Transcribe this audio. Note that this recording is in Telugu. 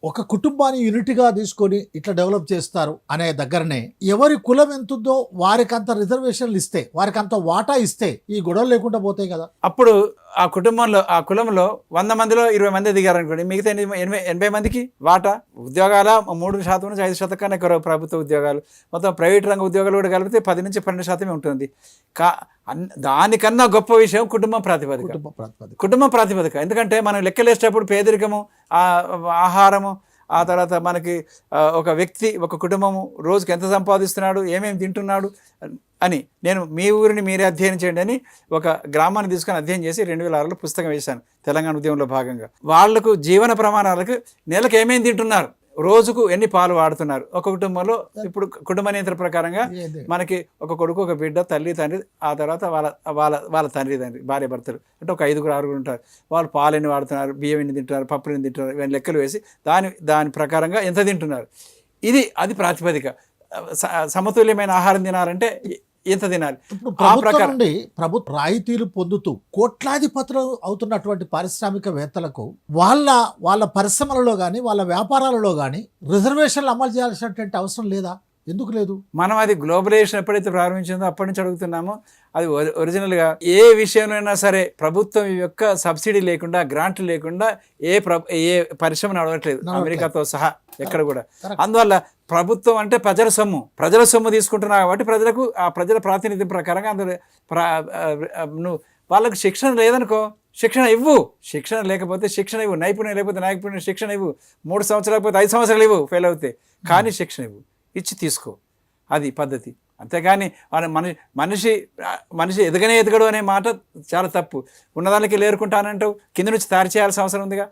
ఒక కుటుంబాన్ని యూనిట్గా తీసుకొని ఇట్లా డెవలప్ చేస్తారు అనే దగ్గరనే ఎవరి కులం ఎంతుందో వారికి అంత రిజర్వేషన్లు ఇస్తే, వారికి అంత వాటా ఇస్తే ఈ గొడవలు లేకుండా పోతాయి కదా. అప్పుడు ఆ కుటుంబంలో ఆ కులంలో 100 మందిలో 20 మంది దిగారనుకోండి, మిగతా 80 మందికి వాటా. ఉద్యోగాల 3% నుంచి 5% కన్నా ఎక్కువ ప్రభుత్వ ఉద్యోగాలు, మొత్తం ప్రైవేట్ రంగ ఉద్యోగాలు కూడా కలిపితే 10 నుంచి 12% ఉంటుంది. దానికన్నా గొప్ప విషయం కుటుంబం ప్రాతిపదిక. ఎందుకంటే మనం లెక్కలేసేటప్పుడు పేదరికము, ఆహారము, ఆ తర్వాత మనకి ఒక వ్యక్తి, ఒక కుటుంబము రోజుకి ఎంత సంపాదిస్తున్నాడు, ఏమేమి తింటున్నాడు అని. నేను మీ ఊరిని మీరే అధ్యయనం చేయండి అని ఒక గ్రామాన్ని తీసుకొని అధ్యయనం చేసి 2006లో పుస్తకం వేశాను తెలంగాణ ఉద్యమంలో భాగంగా. వాళ్లకు జీవన ప్రమాణాలకు నెలకు ఏమేమి తింటున్నారు, రోజుకు ఎన్ని పాలు వాడుతున్నారు. ఒక కుటుంబంలో ఇప్పుడు కుటుంబ నియంత్రణ ప్రకారంగా మనకి ఒక కొడుకు, ఒక బిడ్డ, తల్లి, తండ్రి, ఆ తర్వాత వాళ్ళ తండ్రి భార్య భర్తలు, అంటే ఒక 5-6 ఉంటారు. వాళ్ళు పాలు ఎన్ని వాడుతున్నారు, బియ్యం ఎన్ని తింటున్నారు, పప్పులు ఎన్ని తింటున్నారు, ఇవన్నీ లెక్కలు వేసి దాని ప్రకారంగా ఎంత తింటున్నారు, అది ప్రాతిపదిక. సమతుల్యమైన ఆహారం తినాలంటే ఎంత తినాలి. ప్రభుత్వ రాయితీలు పొందుతూ కోట్లాధిపతులు అవుతున్నటువంటి పారిశ్రామికవేత్తలకు వాళ్ళ పరిశ్రమలలో కానీ వాళ్ళ వ్యాపారాలలో కానీ రిజర్వేషన్లు అమలు చేయాల్సినటువంటి అవసరం లేదా? ఎందుకు లేదు? మనం అది గ్లోబలైజేషన్ ఎప్పుడైతే ప్రారంభించిందో అప్పటి నుంచి అడుగుతున్నామో, అది ఒరిజినల్గా ఏ విషయంలో సరే ప్రభుత్వం యొక్క సబ్సిడీ లేకుండా, గ్రాంట్ లేకుండా ఏ పరిశ్రమ నడవట్లేదు, అమెరికాతో సహా ఎక్కడ కూడా. అందువల్ల ప్రభుత్వం అంటే ప్రజల సొమ్ము తీసుకుంటున్నారు కాబట్టి ప్రజలకు ఆ ప్రజల ప్రాతినిధ్యం ప్రకారంగా అందులో వాళ్ళకు శిక్షణ లేదనుకో, శిక్షణ ఇవ్వు. శిక్షణ లేకపోతే శిక్షణ ఇవ్వు, నైపుణ్యం లేకపోతే నైపుణ్యం శిక్షణ ఇవ్వు. 3 సంవత్సరాలు లేకపోతే 5 సంవత్సరాలు ఇవ్వు, ఫెయిల్ అవుతే. కానీ శిక్షణ ఇవ్వు, ఇచ్చి తీసుకో, అది పద్ధతి. అంతేగాని మనిషి ఎదగడు అనే మాట చాలా తప్పు. ఉన్నదానికి లేరుకుంటానంటావు, కింద నుంచి తయారు చేయాల్సిన అవసరం ఉందిగా.